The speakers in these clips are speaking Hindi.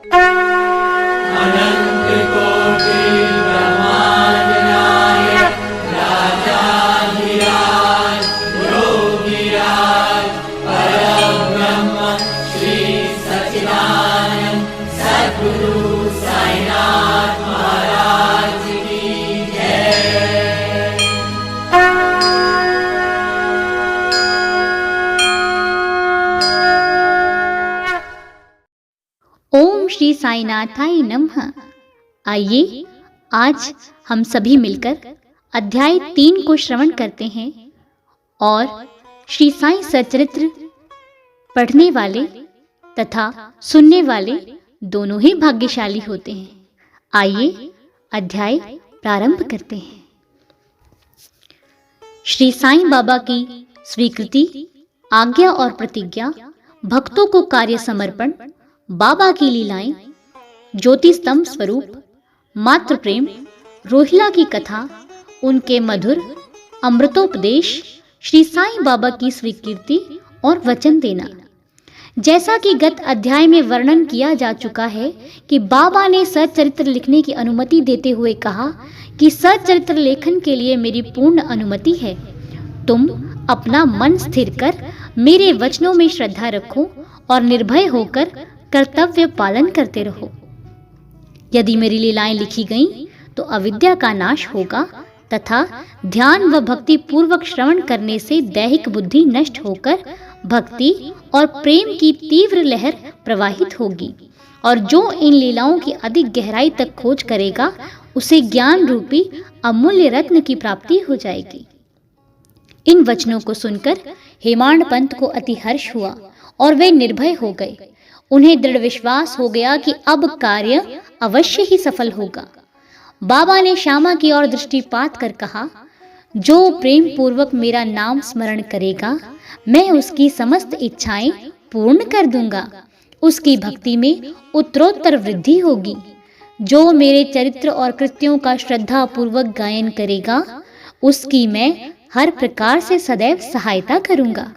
अनंत कोटि ब्रह्मांड नायक राजाधिराज योगीराज परब्रह्म श्री सच्चिदानंद सद्गुरु साईनाथ महाराज की जय। ओम श्री साईनाथाय नमः। आइए आज हम सभी मिलकर अध्याय 3 को श्रवण करते हैं और श्री साईं सच्चरित्र पढ़ने वाले तथा सुनने वाले दोनों ही भाग्यशाली होते हैं। आइए अध्याय प्रारंभ करते हैं। श्री साईं बाबा की स्वीकृति, आज्ञा और प्रतिज्ञा, भक्तों को कार्य समर्पण, बाबा की लीलाएं, ज्योति स्तंभ स्वरूप, मातृ प्रेम, रोहिला की कथा, उनके मधुर अमृतोपदेश, श्री साईं बाबा की स्वीकृति और वचन देना। जैसा कि गत अध्याय में वर्णन किया जा चुका है कि बाबा ने सच्चरित्र लिखने की अनुमति देते हुए कहा कि सच्चरित्र लेखन के लिए मेरी पूर्ण अनुमति है। तुम अपना मन स्थिर कर मेरे वचनों में श्रद्धा रखो और निर्भय होकर कर्तव्य पालन करते रहो। यदि मेरी लीलाएं लिखी गईं तो अविद्या का नाश होगा तथा ध्यान व भक्ति पूर्वक श्रवण करने से दैहिक बुद्धि नष्ट होकर भक्ति और प्रेम की तीव्र लहर प्रवाहित होगी और जो इन लीलाओं की अधिक गहराई तक खोज करेगा उसे ज्ञान रूपी अमूल्य रत्न की प्राप्ति हो जाएगी। इन वचनों को सुनकर हेमांड पंत को अति हर्ष हुआ और वे निर्भय हो गए। उन्हें दृढ़ विश्वास हो गया कि अब कार्य अवश्य ही सफल होगा। बाबा ने श्यामा की ओर दृष्टिपात कर कहा, जो प्रेम पूर्वक मेरा नाम स्मरण करेगा मैं उसकी समस्त इच्छाएं पूर्ण कर दूंगा। उसकी भक्ति में उत्तरोत्तर वृद्धि होगी। जो मेरे चरित्र और कृत्यों का श्रद्धा पूर्वक गायन करेगा उसकी मैं हर प्रकार से सदैव सहायता करूंगा।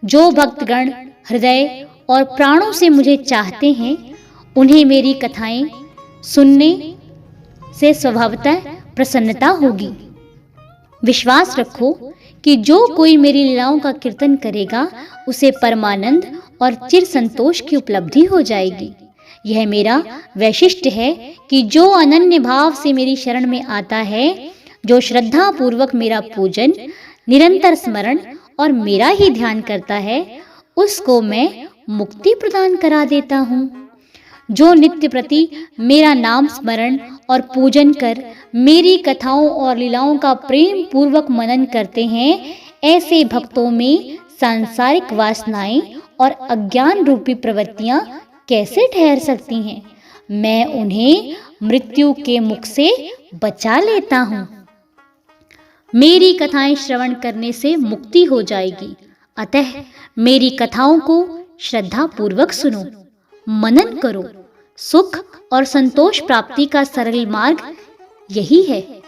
जो भक्तगण हृदय और प्राणों से मुझे चाहते हैं उन्हें मेरी कथाएं सुनने से स्वभावतः प्रसन्नता होगी। विश्वास रखो कि जो कोई मेरी लीलाओं का कीर्तन करेगा उसे परमानंद और चिर संतोष की उपलब्धि हो जाएगी। यह मेरा वैशिष्ट्य है कि जो अनन्य भाव से मेरी शरण में आता है, जो श्रद्धा पूर्वक मेरा पूजन, निरंतर स्मरण और मेरा ही ध्यान करता है, उसको मैं मुक्ति प्रदान करा देता हूँ। जो नित्य प्रति मेरा नाम स्मरण और पूजन कर मेरी कथाओं और लीलाओं का प्रेम पूर्वक मनन करते हैं, ऐसे भक्तों में सांसारिक वासनाएं और अज्ञान रूपी प्रवृत्तियां कैसे ठहर सकती हैं? मैं उन्हें मृत्यु के मुख से बचा लेता हूँ। मेरी कथाएं श्रवण करने से मुक्ति हो जाएगी। अतः मेरी कथाओं को श्रद्धा पूर्वक सुनो, मनन करो। सुख और संतोष प्राप्ति का सरल मार्ग यही है।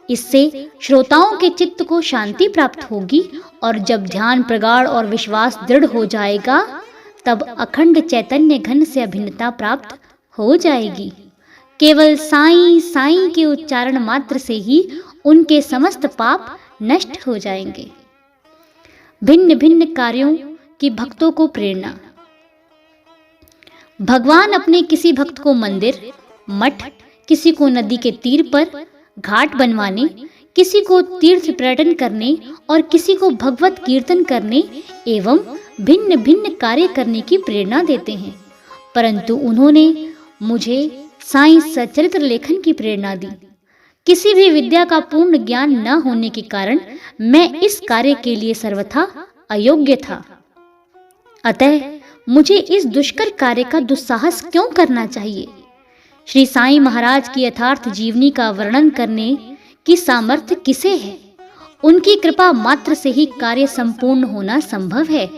इससे श्रोताओं के चित्त को शांति प्राप्त होगी और जब ध्यान प्रगाढ़ और विश्वास दृढ़ हो जाएगा तब अखंड चैतन्य घन से अभिन्नता प्राप्त हो जाएगी। केवल साईं साईं के उच्चारण मात्र से ही उनके समस्त पाप नष्ट हो जाएंगे। भिन्न भिन्न कार्यों की भक्तों को प्रेरणा। भगवान अपने किसी भक्त को मंदिर, मठ, किसी को नदी के तीर पर घाट बनवाने, किसी को तीर्थ पर्यटन करने और किसी को भगवत कीर्तन करने एवं भिन्न भिन्न कार्य करने की प्रेरणा देते हैं। परंतु उन्होंने मुझे साईं सच्चरित्र लेखन की प्रेरणा दी। किसी भी विद्या का पूर्ण ज्ञान न होने के कारण मैं इस कार्य के लिए सर्वथा अयोग्य था। अतः मुझे इस दुष्कर कार्य का दुस्साहस क्यों करना चाहिए? श्री साईं महाराज की यथार्थ जीवनी का वर्णन करने की सामर्थ्य किसे है? उनकी कृपा मात्र से ही कार्य संपूर्ण होना संभव है।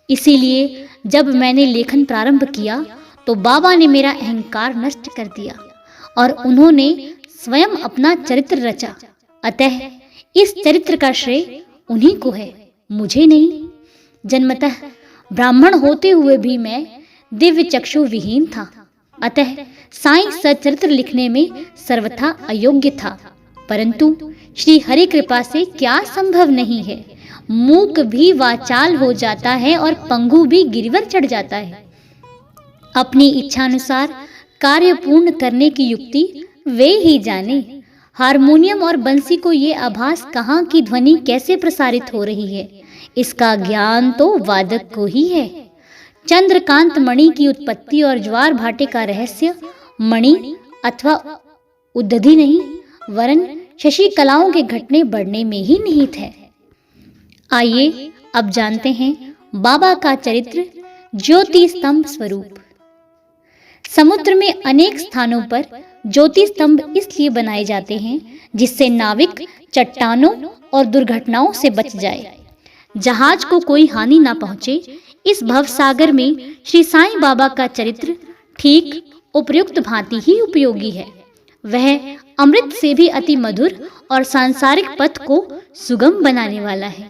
इसीलिए जब मैंने लेखन प्रारंभ किया तो बाबा ने मेरा अहंकार नष्ट कर दिया और उन्होंने स्वयं अपना चरित्र रचा। अतः इस चरित्र का श्रेय उन्हीं को है, मुझे नहीं। जन्मतः ब्राह्मण होते हुए भी मैं दिव्य चक्षु विहीन था। अतः साईं सच्चरित्र लिखने में सर्वथा अयोग्य था। परंतु श्री हरि कृपा से क्या संभव नहीं है, मूक भी वाचाल हो जाता है और पंगु भी गिरिवर चढ़ जाता है। अपनी इच्छानुसार कार्य पूर्ण करने की युक्ति वे ही जाने। हारमोनियम और बंसी को ये आभास कहाँ की ध्वनि कैसे प्रसारित हो रही है, इसका ज्ञान तो वादक को ही है। चंद्रकांत मणि की उत्पत्ति और ज्वार भाटे का रहस्य मणि अथवा उद्धधि नहीं, वरन शशि कलाओं के घटने बढ़ने में ही निहित है। आइए अब जानते हैं बाबा का चरित्र, ज्योति स्तंभ स्वरूप। समुद्र में अनेक स्थानों पर ज्योति स्तंभ इसलिए बनाए जाते हैं जिससे नाविक चट्टानों और दुर्घटनाओं से बच जाए, जहाज को कोई हानि ना पहुंचे। इस भवसागर में श्री साईं बाबा का चरित्र ठीक उपयुक्त भांति ही उपयोगी है। वह अमृत से भी अति मधुर और सांसारिक पथ को सुगम बनाने वाला है।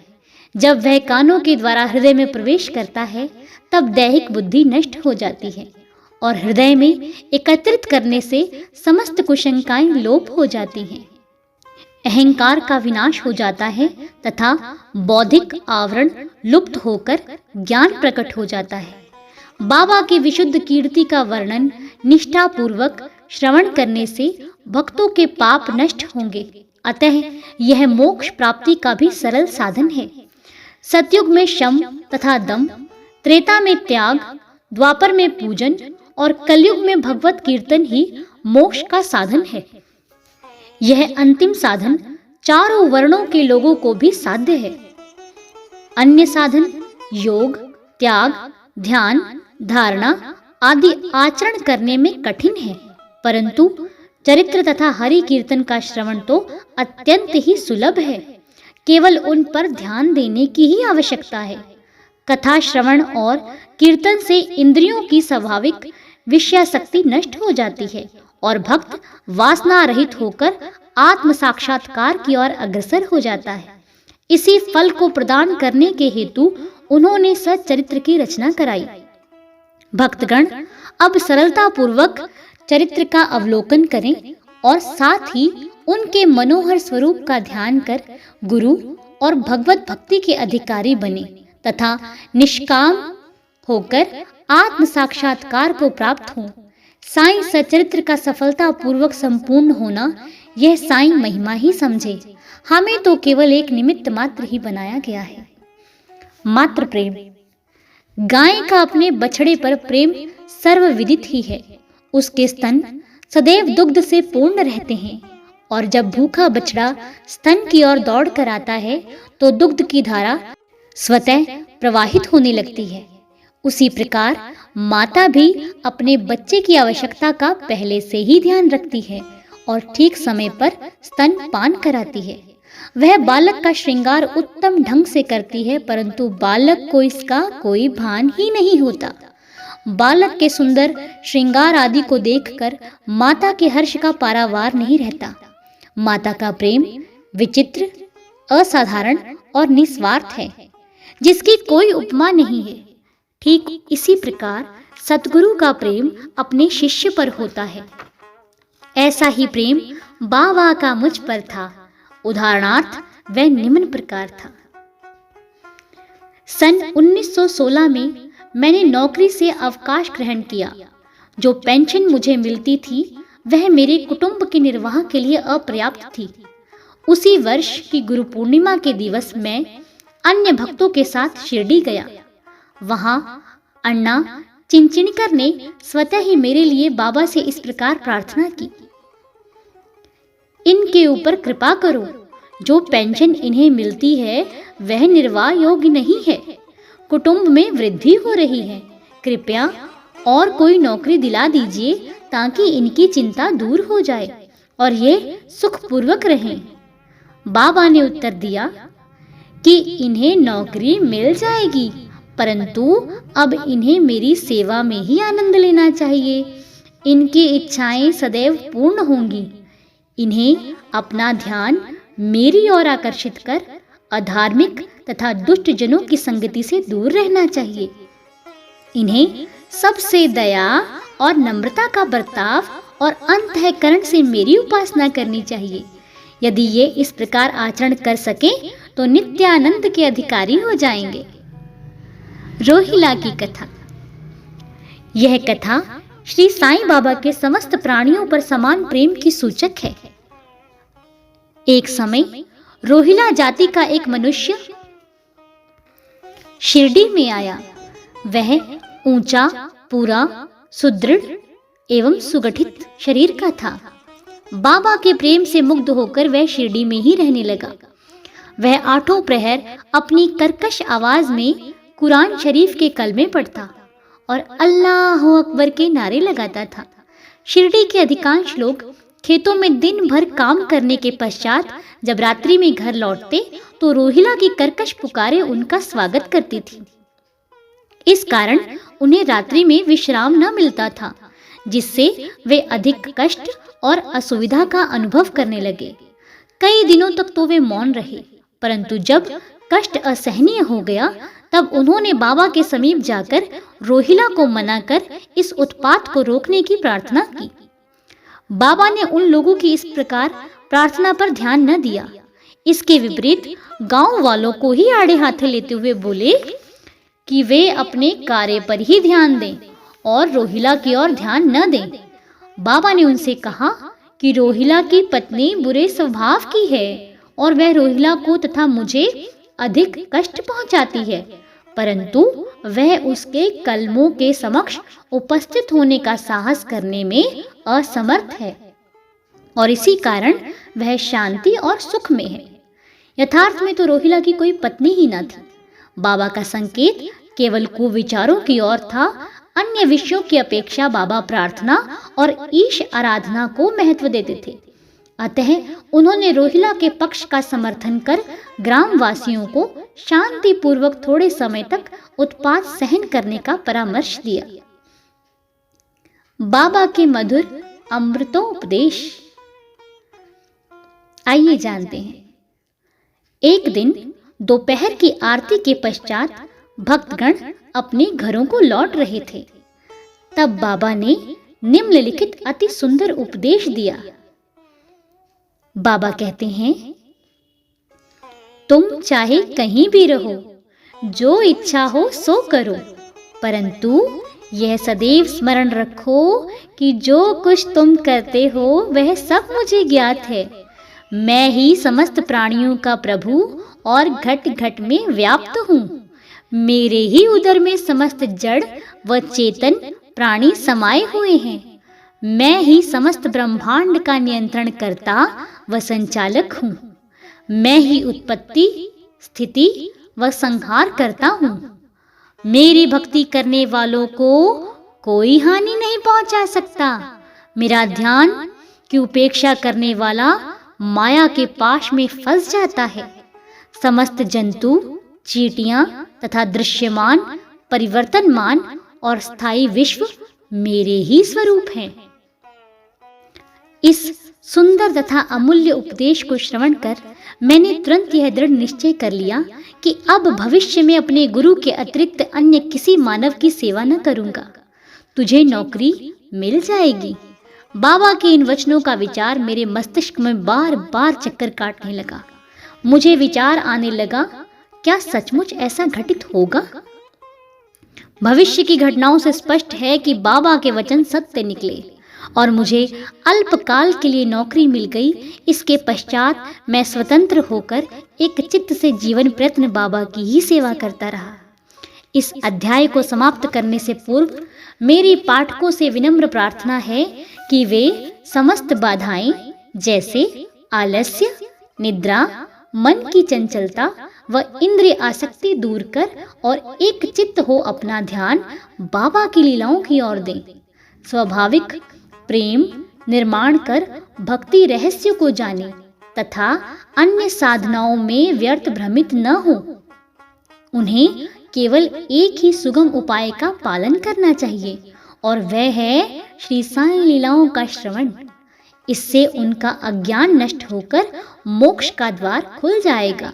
जब वह कानों के द्वारा हृदय में प्रवेश करता है तब दैहिक बुद्धि नष्ट हो जाती है और हृदय में एकत्रित करने से समस्त कुशंकाएं लोप हो जाती हैं। अहंकार का विनाश हो जाता है तथा बौद्धिक आवरण लुप्त होकर ज्ञान प्रकट हो जाता है। बाबा की विशुद्ध कीर्ति का वर्णन निष्ठापूर्वक श्रवण करने से भक्तों के पाप नष्ट होंगे, अतः यह मोक्ष प्राप्ति का भी सरल साधन है। सतयुग में शम तथा दम, त्रेता में त्याग, द्वापर में पूजन और कलयुग में भगवत कीर्तन ही मोक्ष का साधन है। यह अंतिम साधन चारों वर्णों के लोगों को भी साध्य है। अन्य साधन योग, त्याग, ध्यान, धारणा आदि आचरण करने में कठिन है, परंतु चरित्र तथा हरि कीर्तन का श्रवण तो अत्यंत ही सुलभ है। केवल उन पर ध्यान देने की ही आवश्यकता है। कथा श्रवण और कीर्तन से इंद्रियों की स्वाभाविक विषयासक्ति नष्ट हो जाती है और भक्त वासना रहित होकर आत्म साक्षात्कार की ओर अग्रसर हो जाता है। इसी फल को प्रदान करने के हेतु उन्होंने सच्चरित्र की रचना कराई। भक्तगण अब सरलता पूर्वक चरित्र का अवलोकन करें और साथ ही उनके मनोहर स्वरूप का ध्यान कर गुरु और भगवत भक्ति के अधिकारी बने तथा निष्काम होकर आत्म साक्षात्कार को प्राप्त हो। साईं सच्चरित्र का सफलता पूर्वक संपूर्ण होना यह साईं महिमा ही समझे। हमें तो केवल एक निमित्त मात्र ही बनाया गया है। मात्र प्रेम। गाय का अपने बछड़े पर प्रेम सर्वविदित ही है। उसके स्तन सदैव दुग्ध से पूर्ण रहते हैं और जब भूखा बछड़ा स्तन की ओर दौड़ कर आता है तो दुग्ध की धारा स्वतः प्रवाहित होने लगती है। उसी प्रकार माता भी अपने बच्चे की आवश्यकता का पहले से ही ध्यान रखती है और ठीक समय पर स्तन पान कराती है। वह बालक का श्रृंगार उत्तम ढंग से करती है, परंतु बालक को इसका कोई भान ही नहीं होता। बालक के सुंदर श्रृंगार आदि को देखकर माता के हर्ष का पारावार नहीं रहता। माता का प्रेम विचित्र, असाधारण और निस्वार्थ है, जिसकी कोई उपमा नहीं है। ठीक इसी प्रकार सतगुरु का प्रेम अपने शिष्य पर होता है। ऐसा ही प्रेम बाबा का मुझ पर था। उदाहरणार्थ वह निम्न प्रकार था। सन 1916 में मैंने नौकरी से अवकाश ग्रहण किया। जो पेंशन मुझे मिलती थी वह मेरे कुटुंब के निर्वाह के लिए अपर्याप्त थी। उसी वर्ष की गुरु पूर्णिमा के दिवस मैं अन्य भक्तों के साथ शिरडी गया। वहां अन्ना चिंचिणकर ने स्वतः ही मेरे लिए बाबा से इस प्रकार प्रार्थना की, इनके ऊपर कृपा करो। जो पेंशन इन्हें मिलती है वह निर्वाह योग्य नहीं है। कुटुंब में वृद्धि हो रही है। कृपया और कोई नौकरी दिला दीजिए ताकि इनकी चिंता दूर हो जाए और ये सुखपूर्वक रहें। बाबा ने उत्तर दिया कि इन्हें नौकरी मिल जाएगी, परंतु अब इन्हें मेरी सेवा में ही आनंद लेना चाहिए। इनकी इच्छाएं सदैव पूर्ण होंगी। इन्हें अपना ध्यान मेरी ओर आकर्षित कर अधार्मिक तथा दुष्ट जनों की संगति से दूर रहना चाहिए। इन्हें सबसे दया और नम्रता का बर्ताव और अंतःकरण से मेरी उपासना करनी चाहिए। यदि ये इस प्रकार आचरण कर सके तो नित्यानंद के अधिकारी हो जाएंगे। रोहिला की कथा। यह कथा श्री साईं बाबा के समस्त प्राणियों पर समान प्रेम की सूचक है। एक समय रोहिला जाति का एक मनुष्य शिरडी में आया। वह ऊंचा, पूरा, सुदृढ़ एवं सुगठित शरीर का था। बाबा के प्रेम से मुग्ध होकर वह शिरडी में ही रहने लगा। वह आठों प्रहर अपनी कर्कश आवाज में कुरान शरीफ के कलमे पढ़ता और अल्लाह अकबर के नारे लगाता था। शिरडी के अधिकांश लोग खेतों में दिन भर काम करने के पश्चात जब रात्रि में घर लौटते तो रोहिला की कर्कश पुकारें उनका स्वागत करती थी। इस कारण उन्हें रात्रि में विश्राम न मिलता था, जिससे वे अधिक कष्ट और असुविधा का अनुभव करने लगे। कई दिनों तक तो वे मौन रहे, परंतु जब कष्ट असहनीय हो गया तब उन्होंने बाबा के समीप जाकर रोहिला को मनाकर इस उत्पात को रोकने की प्रार्थना की। बाबा ने उन लोगों की इस प्रकार प्रार्थना पर ध्यान न दिया। इसके विपरीत गांव वालों को ही आड़े हाथे लेते हुए बोले कि वे अपने कार्य पर ही ध्यान दें और रोहिला की ओर ध्यान न दें। बाबा ने उनसे कहा कि रोहिला की पत्नी बुरे स्वभाव की है और वह रोहिला को तथा मुझे अधिक कष्ट पहुंचाती है, परंतु वह उसके कलमों के समक्ष उपस्थित होने का साहस करने में असमर्थ है और इसी कारण वह शांति और सुख में है। यथार्थ में तो रोहिला की कोई पत्नी ही न थी। बाबा का संकेत केवल कुविचारों की ओर था। अन्य विषयों की अपेक्षा बाबा प्रार्थना और ईश आराधना को महत्व देते थे। अतः उन्होंने रोहिला के पक्ष का समर्थन कर ग्रामवासियों को शांतिपूर्वक थोड़े समय तक उत्पात सहन करने का परामर्श दिया। बाबा के मधुर अमृतोपदेश। आइए जानते हैं। एक दिन दोपहर की आरती के पश्चात भक्तगण अपने घरों को लौट रहे थे। तब बाबा ने निम्नलिखित अति सुंदर उपदेश दिया। बाबा कहते हैं, तुम चाहे कहीं भी रहो, जो इच्छा हो सो करो, परंतु यह सदैव स्मरण रखो कि जो कुछ तुम करते हो वह सब मुझे ज्ञात है। मैं ही समस्त प्राणियों का प्रभु और घट घट में व्याप्त हूँ। मेरे ही उदर में समस्त जड़ व चेतन प्राणी समाये हुए हैं। मैं ही समस्त ब्रह्मांड का नियंत्रण करता व संचालक हूँ। मैं ही उत्पत्ति, स्थिति व संहार करता हूँ। मेरी भक्ति करने वालों को कोई हानि नहीं पहुंचा सकता। मेरा ध्यान की उपेक्षा करने वाला माया के पाश में फंस जाता है। समस्त जंतु, चींटियां तथा दृश्यमान, परिवर्तनमान और स्थायी विश्व मेरे ही स्वरूप हैं। इस सुंदर तथा अमूल्य उपदेश को श्रवण कर मैंने तुरंत यह दृढ़ निश्चय कर लिया कि अब भविष्य में अपने गुरु के अतिरिक्त अन्य किसी मानव की सेवा न करूंगा। तुझे नौकरी मिल जाएगी। बाबा के इन वचनों का विचार मेरे मस्तिष्क में बार बार चक्कर काटने लगा। मुझे विचार आने लगा, क्या सचमुच ऐसा घटित होगा? भविष्य की घटनाओं से स्पष्ट है कि बाबा के वचन सत्य निकले और मुझे अल्पकाल के लिए नौकरी मिल गई। इसके पश्चात मैं स्वतंत्र होकर एक चित्त से जीवन प्रयत्न बाबा की ही सेवा करता रहा। इस अध्याय को समाप्त करने से पूर्व मेरी पाठकों से विनम्र प्रार्थना है कि वे समस्त बाधाएं जैसे आलस्य, निद्रा, मन की चंचलता व इंद्रिय आसक्ति दूर कर और एक चित्त हो अपना ध्यान बाबा की लीलाओं की ओर दें। स्वाभाविक प्रेम निर्माण कर भक्ति रहस्य को जाने तथा अन्य साधनाओं में व्यर्थ भ्रमित न हो। उन्हें केवल एक ही सुगम उपाय का पालन करना चाहिए और वह है श्री साईं लीलाओं का श्रवण। इससे उनका अज्ञान नष्ट होकर मोक्ष का द्वार खुल जाएगा।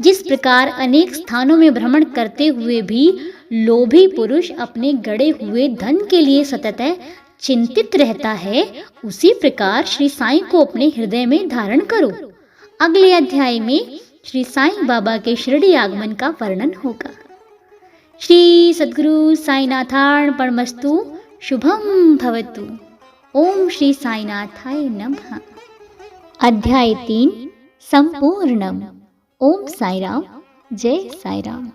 जिस प्रकार अनेक स्थानों में भ्रमण करते हुए भी लोभी पुरुष अपने गड़े हुए धन के लिए सतत चिंतित रहता है, उसी प्रकार श्री साईं को अपने हृदय में धारण करो। अगले अध्याय में श्री साईं बाबा के शिरडी आगमन का वर्णन होगा। श्री सद्गुरु साईनाथार्पणमस्तु। शुभम भवतु। ओम श्री साईनाथाय नमः। अध्याय 3 संपूर्णम। ओम साई राम। जय साई राम।